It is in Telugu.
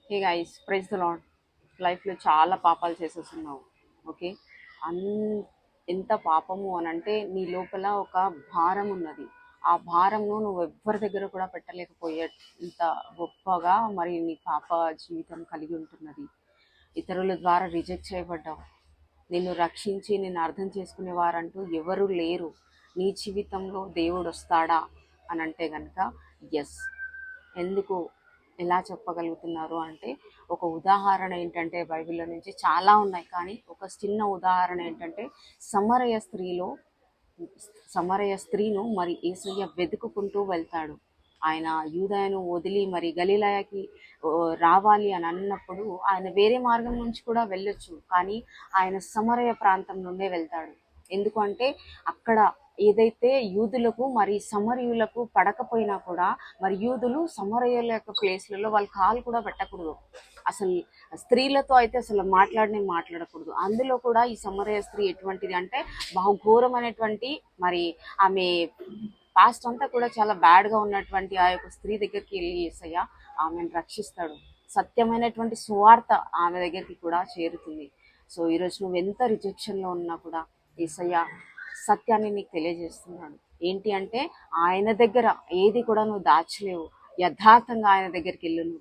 Hey guys, praise the lord. లైఫ్లో చాలా పాపాలు చేసేస్తున్నావు. ఓకే, అన్ ఎంత పాపము అని అంటే నీ లోపల ఒక భారం ఉన్నది. ఆ భారంను నువ్వు ఎవ్వరి దగ్గర కూడా పెట్టలేకపోయే ఇంత గొప్పగా మరి నీ పాప జీవితం కలిగి ఉంటున్నది. ఇతరుల ద్వారా రిజెక్ట్ చేయబడ్డావు. నిన్ను రక్షించి నిన్ను అర్థం చేసుకునేవారంటూ ఎవరు లేరు. నీ జీవితంలో దేవుడు వస్తాడా అని అంటే కనుక ఎస్. ఎందుకు ఎలా చెప్పగలుగుతున్నారు అంటే, ఒక ఉదాహరణ ఏంటంటే బైబిల్లో నుంచి చాలా ఉన్నాయి, కానీ ఒక చిన్న ఉదాహరణ ఏంటంటే సమరయ స్త్రీలో సమరయ స్త్రీను మరి యేసయ్య వెతుకుకుంటూ వెళ్తాడు. ఆయన యూదయను వదిలి మరి గలిలయకి రావాలి అని అన్నప్పుడు ఆయన వేరే మార్గం నుంచి కూడా వెళ్ళొచ్చు, కానీ ఆయన సమరయ ప్రాంతం నుండే వెళ్తాడు. ఎందుకంటే అక్కడ ఏదైతే యూదులకు మరి సమరయులకు పడకపోయినా కూడా మరి యూదులు సమరయుల యొక్క ప్లేస్లలో వాళ్ళ కాలు కూడా పెట్టకూడదు. అసలు స్త్రీలతో అయితే అసలు మాట్లాడకూడదు. అందులో కూడా ఈ సమరయ స్త్రీ ఎటువంటిది అంటే బహుఘోరమైనటువంటి మరి ఆమె పాస్ట్ అంతా కూడా చాలా బ్యాడ్గా ఉన్నటువంటి ఆ యొక్క స్త్రీ దగ్గరికి వెళ్ళి యేసయ్య ఆమెను రక్షిస్తాడు. సత్యమైనటువంటి సువార్త ఆమె దగ్గరికి కూడా చేరుతుంది. సో ఈరోజు నువ్వు ఎంత రిజెక్షన్లో ఉన్నా కూడా యేసయ్య సత్యాన్ని నీకు తెలియజేస్తున్నాడు. ఏంటి అంటే ఆయన దగ్గర ఏది కూడా నువ్వు దాచలేవు. యథార్థంగా ఆయన దగ్గరికి వెళ్ళు.